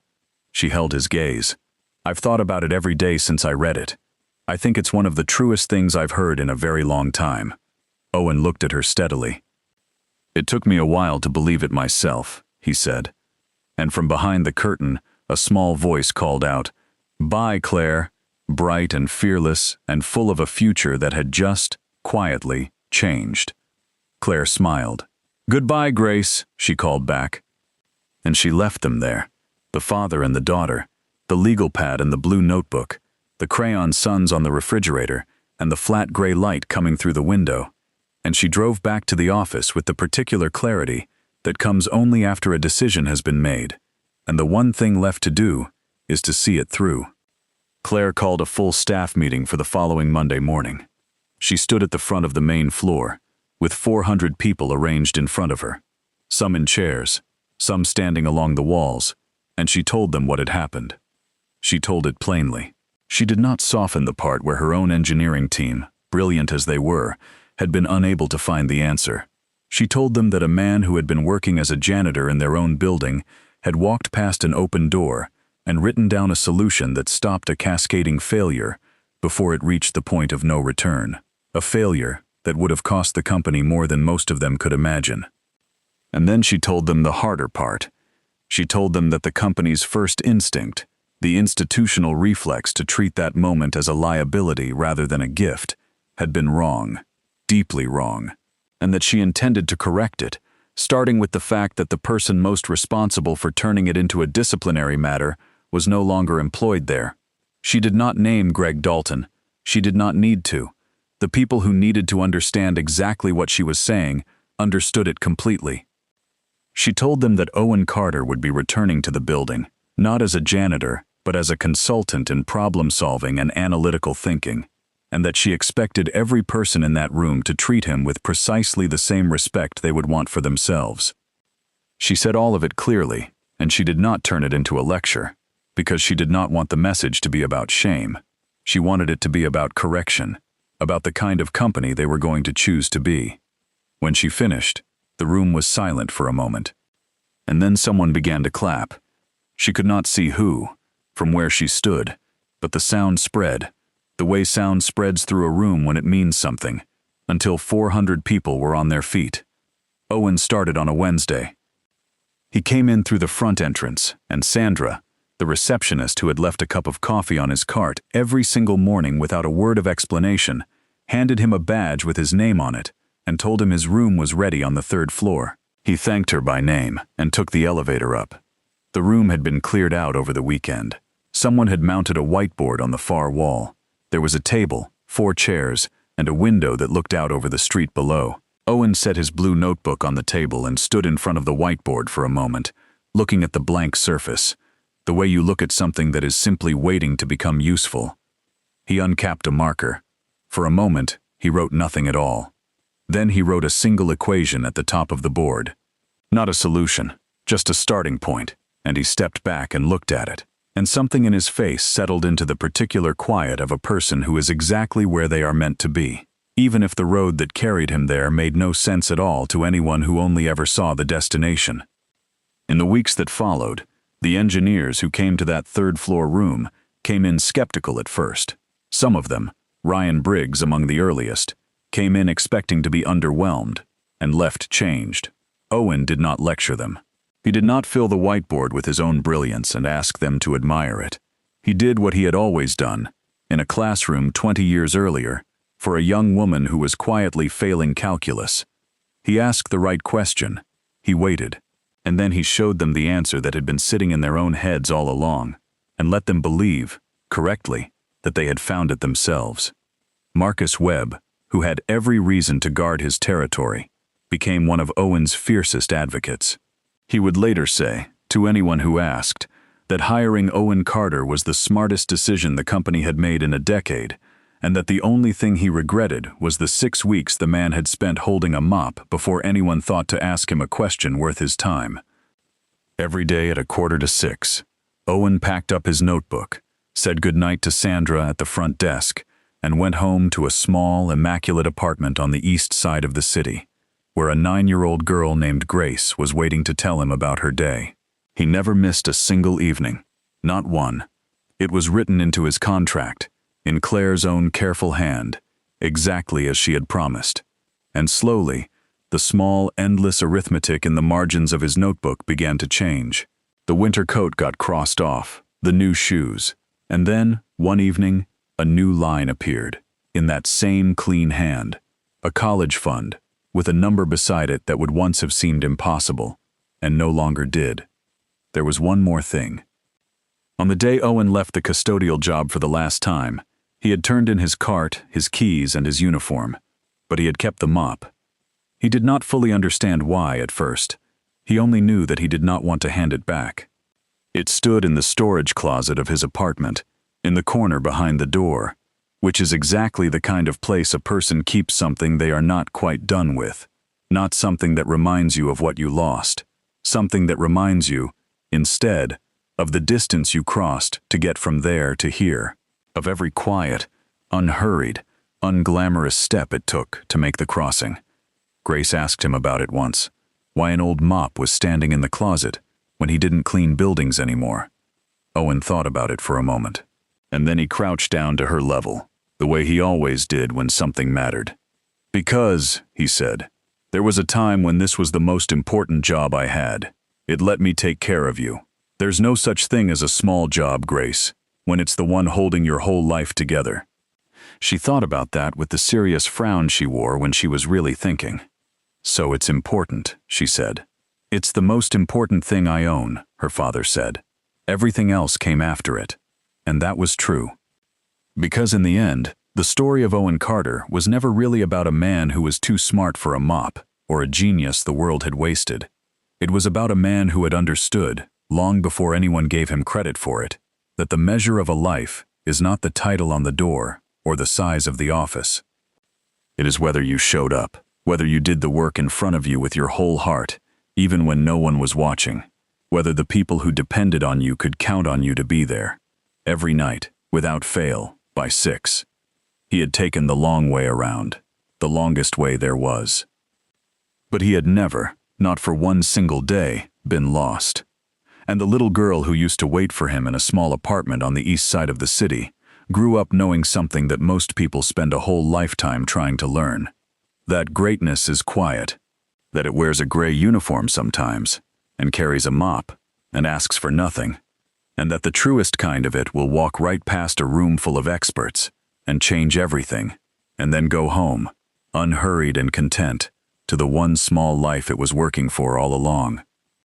She held his gaze. I've thought about it every day since I read it. I think it's one of the truest things I've heard in a very long time. Owen looked at her steadily. It took me a while to believe it myself, he said. And from behind the curtain, a small voice called out, Bye, Claire, bright and fearless and full of a future that had just, quietly, changed. Claire smiled. Goodbye, Grace, she called back. And she left them there, the father and the daughter, the legal pad and the blue notebook, the crayon suns on the refrigerator, and the flat gray light coming through the window. And she drove back to the office with the particular clarity that comes only after a decision has been made, and the one thing left to do is to see it through. Claire called a full staff meeting for the following Monday morning. She stood at the front of the main floor, with 400 people arranged in front of her, some in chairs, some standing along the walls, and she told them what had happened. She told it plainly. She did not soften the part where her own engineering team, brilliant as they were, had been unable to find the answer. She told them that a man who had been working as a janitor in their own building had walked past an open door and written down a solution that stopped a cascading failure before it reached the point of no return, a failure that would have cost the company more than most of them could imagine. And then she told them the harder part. She told them that the company's first instinct, the institutional reflex to treat that moment as a liability rather than a gift, had been wrong, deeply wrong, and that she intended to correct it, starting with the fact that the person most responsible for turning it into a disciplinary matter was no longer employed there. She did not name Greg Dalton. She did not need to. The people who needed to understand exactly what she was saying understood it completely. She told them that Owen Carter would be returning to the building, not as a janitor, but as a consultant in problem-solving and analytical thinking, and that she expected every person in that room to treat him with precisely the same respect they would want for themselves. She said all of it clearly, and she did not turn it into a lecture, because she did not want the message to be about shame. She wanted it to be about correction, about the kind of company they were going to choose to be. When she finished, the room was silent for a moment, and then someone began to clap. She could not see who. From where she stood, But the sound spread, the way sound spreads through a room when it means something, until 400 people were on their feet. Owen started on a Wednesday. He came in through the front entrance, and Sandra, the receptionist who had left a cup of coffee on his cart every single morning without a word of explanation, handed him a badge with his name on it and told him his room was ready on the 3rd floor. He thanked her by name and took the elevator up. The room had been cleared out over the weekend. Someone had mounted a whiteboard on the far wall. There was a table, 4 chairs, and a window that looked out over the street below. Owen set his blue notebook on the table and stood in front of the whiteboard for a moment, looking at the blank surface, the way you look at something that is simply waiting to become useful. He uncapped a marker. For a moment, he wrote nothing at all. Then he wrote a single equation at the top of the board. Not a solution, just a starting point, and he stepped back and looked at it. And something in his face settled into the particular quiet of a person who is exactly where they are meant to be, even if the road that carried him there made no sense at all to anyone who only ever saw the destination. In the weeks that followed, the engineers who came to that 3rd floor room came in skeptical at first. Some of them, Ryan Briggs among the earliest, came in expecting to be underwhelmed and left changed. Owen did not lecture them. He did not fill the whiteboard with his own brilliance and ask them to admire it. He did what he had always done, in a classroom 20 years earlier, for a young woman who was quietly failing calculus. He asked the right question. He waited, and then he showed them the answer that had been sitting in their own heads all along, and let them believe, correctly, that they had found it themselves. Marcus Webb, who had every reason to guard his territory, became one of Owen's fiercest advocates. He would later say, to anyone who asked, that hiring Owen Carter was the smartest decision the company had made in a decade, and that the only thing he regretted was the 6 weeks the man had spent holding a mop before anyone thought to ask him a question worth his time. Every day at 5:45, Owen packed up his notebook, said goodnight to Sandra at the front desk, and went home to a small, immaculate apartment on the east side of the city, where a 9-year-old girl named Grace was waiting to tell him about her day. He never missed a single evening, not one. It was written into his contract, in Claire's own careful hand, exactly as she had promised. And slowly, the small, endless arithmetic in the margins of his notebook began to change. The winter coat got crossed off, the new shoes, and then, one evening, a new line appeared, in that same clean hand, a college fund, with a number beside it that would once have seemed impossible, and no longer did. There was one more thing. On the day Owen left the custodial job for the last time, he had turned in his cart, his keys, and his uniform, but he had kept the mop. He did not fully understand why at first. He only knew that he did not want to hand it back. It stood in the storage closet of his apartment, in the corner behind the door, which is exactly the kind of place a person keeps something they are not quite done with, not something that reminds you of what you lost, something that reminds you, instead, of the distance you crossed to get from there to here, of every quiet, unhurried, unglamorous step it took to make the crossing. Grace asked him about it once, why an old mop was standing in the closet when he didn't clean buildings anymore. Owen thought about it for a moment, and then he crouched down to her level, the way he always did when something mattered. Because, he said, there was a time when this was the most important job I had. It let me take care of you. There's no such thing as a small job, Grace, when it's the one holding your whole life together. She thought about that with the serious frown she wore when she was really thinking. So it's important, she said. It's the most important thing I own, her father said. Everything else came after it. And that was true. Because in the end, the story of Owen Carter was never really about a man who was too smart for a mop, or a genius the world had wasted. It was about a man who had understood, long before anyone gave him credit for it, that the measure of a life is not the title on the door or the size of the office. It is whether you showed up, whether you did the work in front of you with your whole heart, even when no one was watching, whether the people who depended on you could count on you to be there, every night, without fail, by 6. He had taken the long way around, the longest way there was. But he had never, not for one single day, been lost. And the little girl who used to wait for him in a small apartment on the east side of the city grew up knowing something that most people spend a whole lifetime trying to learn. That greatness is quiet, that it wears a gray uniform sometimes, and carries a mop, and asks for nothing, and that the truest kind of it will walk right past a room full of experts, and change everything, and then go home, unhurried and content, to the one small life it was working for all along.